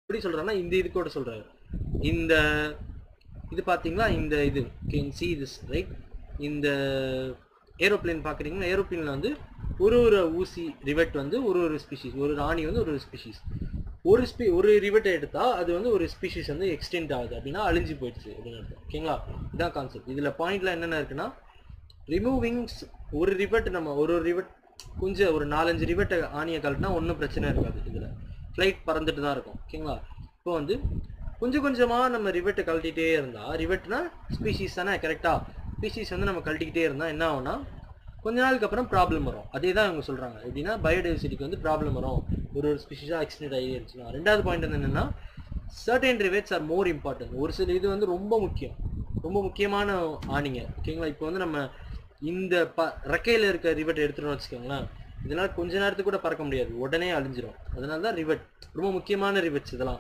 எப்படி சொல்றாருன்னா இந்த இது கூட சொல்றாரு. இந்த இது பாத்தீங்களா, இந்த இது கேன் சி திஸ் ரைட். இந்த ஏரோப்ளேன் பாக்குறீங்களா, ஏரோப்ளேன்ல வந்து ஒரு ஊசி ரிவெட் வந்து ஒரு ஸ்பீஷிஸ், ஒரு ராணி வந்து ஒரு ஸ்பீஷிஸ். ஒரு ரிவெட்டை எடுத்தா அது வந்து ஒரு ஸ்பீஷிஸ் வந்து எக்ஸ்டெண்ட் ஆகுது அப்படின்னா அழிஞ்சு போயிடுச்சு அப்படின்னு அர்த்தம். ஓகேங்களா, இதான் கான்செப்ட். இதுல பாயிண்ட்ல என்னென்ன இருக்குன்னா, ரிமூவிங்ஸ் ஒரு ரிவெட், நம்ம ஒரு ரிவெட் கொஞ்சம் ஒரு 4-5 ரிவெட்டை ஆணியை கழட்டினா ஒன்றும் பிரச்சனை இருக்காது. இதில் ஃப்ளைட் பறந்துட்டு தான் இருக்கும். ஓகேங்களா, இப்போ வந்து கொஞ்சம் கொஞ்சமாக நம்ம ரிவெட்டை கழட்டிகிட்டே இருந்தால், ரிவெட்னா ஸ்பீஷீஸ் தானே கரெக்டாக, ஸ்பீஷீஸ் வந்து நம்ம கழட்டிக்கிட்டே இருந்தால் என்ன ஆகும்னா கொஞ்ச நாளுக்கு அப்புறம் ப்ராப்ளம் வரும். அதே தான் இவங்க சொல்கிறாங்க. எப்படின்னா பயோடைவர்சிட்டிக்கு வந்து ப்ராப்ளம் வரும் ஒரு ஸ்பீஷீஸாக எக்ஸ்டெண்ட் ஆகிடுச்சுன்னா. ரெண்டாவது பாயிண்ட் வந்து என்னென்னா, சர்டன் ரிவெட்ஸ் ஆர் மோர் இம்பார்ட்டன்ட். ஒரு சில இது வந்து ரொம்ப முக்கியம், ரொம்ப முக்கியமான ஆணிங்க. ஓகேங்களா, இப்போ வந்து நம்ம இந்த ரெக்கையில் இருக்க ரிவெட் எடுத்துட்டோம்னு வச்சுக்கோங்களேன், இதனால் கொஞ்ச நேரத்துக்கு கூட பறக்க முடியாது, உடனே அழிஞ்சிடும். அதனால தான் ரிவெட் ரொம்ப முக்கியமான ரிவெட்ஸ் இதெல்லாம்.